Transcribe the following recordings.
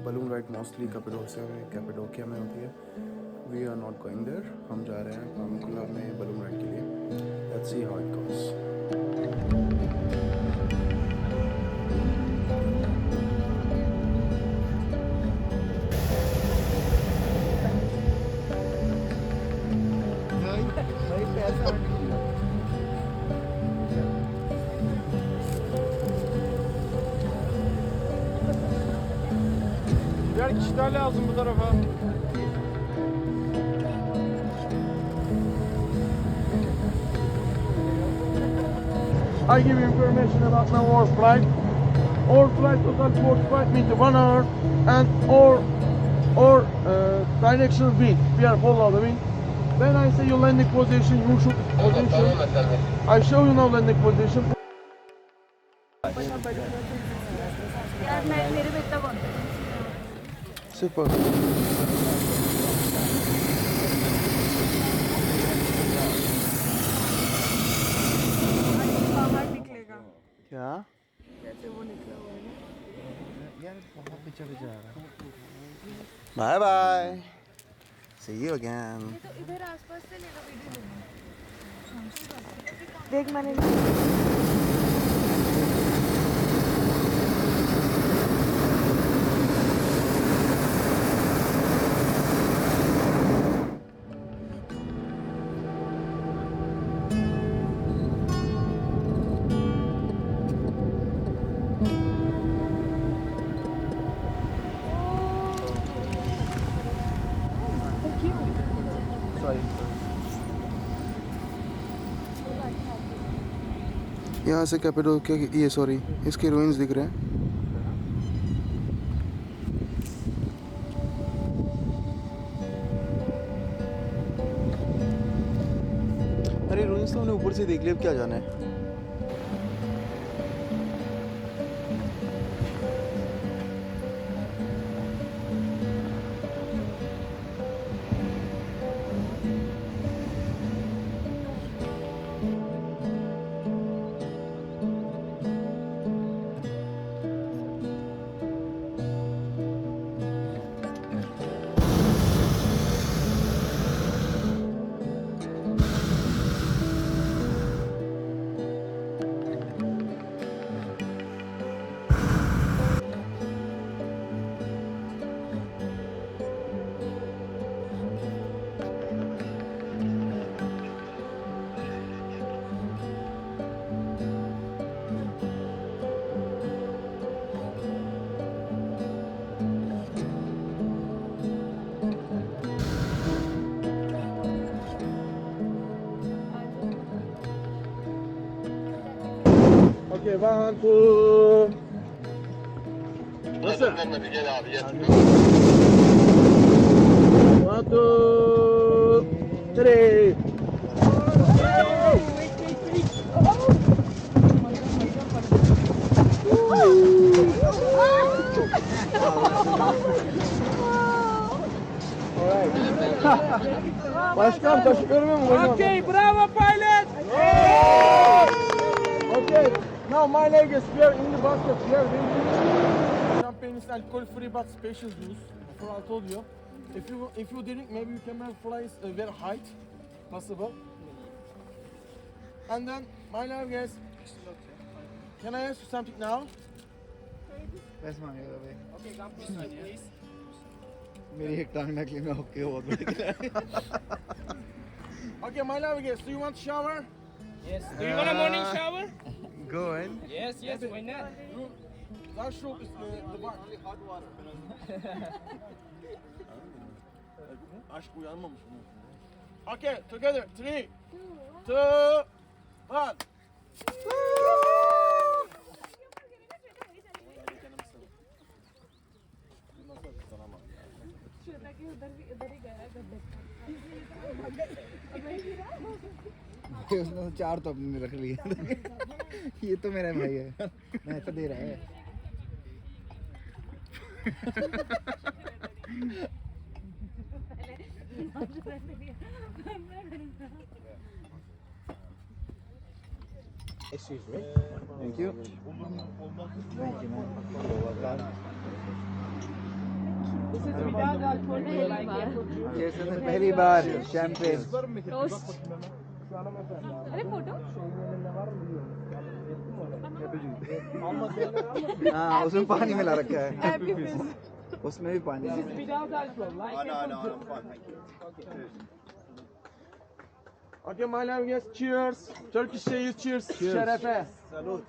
balloon ride mostly Cappadocia में होती है. We are not going there. हम जा रहे हैं Pamukkale में balloon ride के लिए. Let's see how it goes. Diğer kişiler lazım bu tarafa. I give you information about our flight. Our flight total 45 minutes, 1 hour, and our direction wind. We are follow the wind. When I say you landing position, you should position. I show you now landing position. यार मेरे में इतना confidence Super. बाहर निकलेगा क्या? कैसे वो निकला हुआ है यार बहुत पीछे आ रहा है. Bye bye. See you again. तो इधर आसपास से लेना वीडियो देख मैंने यहाँ से कैपेडोकिया ये सॉरी इसके रूइंस दिख रहे हैं. अरे रूइंस तो हमने ऊपर से देख लिया, अब क्या जाना है. Okay, 1, 2. Nasıl? 1, 2, 3. Başkan taşı görmüyor musun? Okay, bravo pilot. Okay, now my leg is here in the basket here. Champagne is alcohol free but special juice. Before I told you, if you drink, maybe you can fly very height, possible. And then my leg is. Can I ask you something now? Where's my other way? Okay, come this side, please. मेरी एक टांग नकली में होके बहुत बड़ी Okay, my love, do you want shower? Yes. Do you want a morning shower? Go in. Yes, yes, why not? That show is the bar. Hot water. Aşk uyanmamış mı? Okay, together. 3, 2, 1. उसने 4 तो अपने रख लिए. ये तो मेरा भाई है. मैं तो दे रहा है. Excuse me. Thank you. This is without alcohol. Do you like it? जैसे तो पहली बार शैंपेन टोस्ट अरे फोटो हाँ उसमें पानी मिला रखा है हैप्पी फिश उसमें भी पानी है Without alcohol. Like it? Okay, my love, yes, cheers. Turkish says cheers. Şerefe. Salut.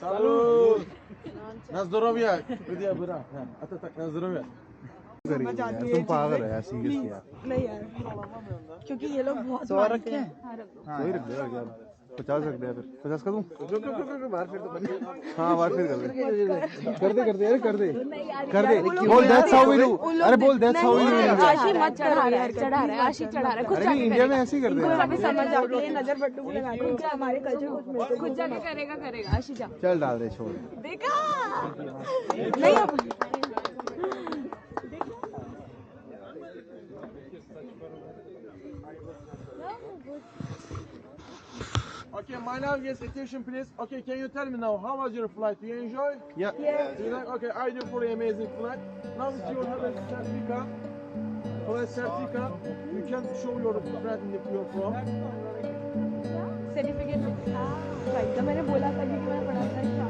Salut. Na zdrowie. Wydia bura. Ata tak na zdrowie. तुम पागल हो यार सीरियसली यार नहीं यार क्योंकि ये लोग बहुत सौ रखे हैं वही रख दे यार 50 रख दे फिर 50 का दूं बाहर फिर तो बने हाँ बार फिर कर दे यार कर दे कर दे बोल दैट्स हाउ वी डू अरे बोल दैट्स हाउ वी डू आशी मत चढ़ा रहा है आशी चढ़ा रहा है खुद अरे नहीं इंडिया में ऐसे ही करते हैं अभी समझ आती है नजर बट्टू को लगा खुद जा हमारे कल्चर कुछ मिलते खुद जाके करेगा आशी जा चल डाल दे छोड़ देखा नहीं Okay, my love, yes, attention please. Okay, can you tell me now, how was your flight? Do you enjoy? Yeah. Do you like? Okay, I do for an amazing flight. Now it's your certificate. For a certificate, you can show your friend if you're from. Certificate भाई मैंने बोला था कि मैं पढ़ा था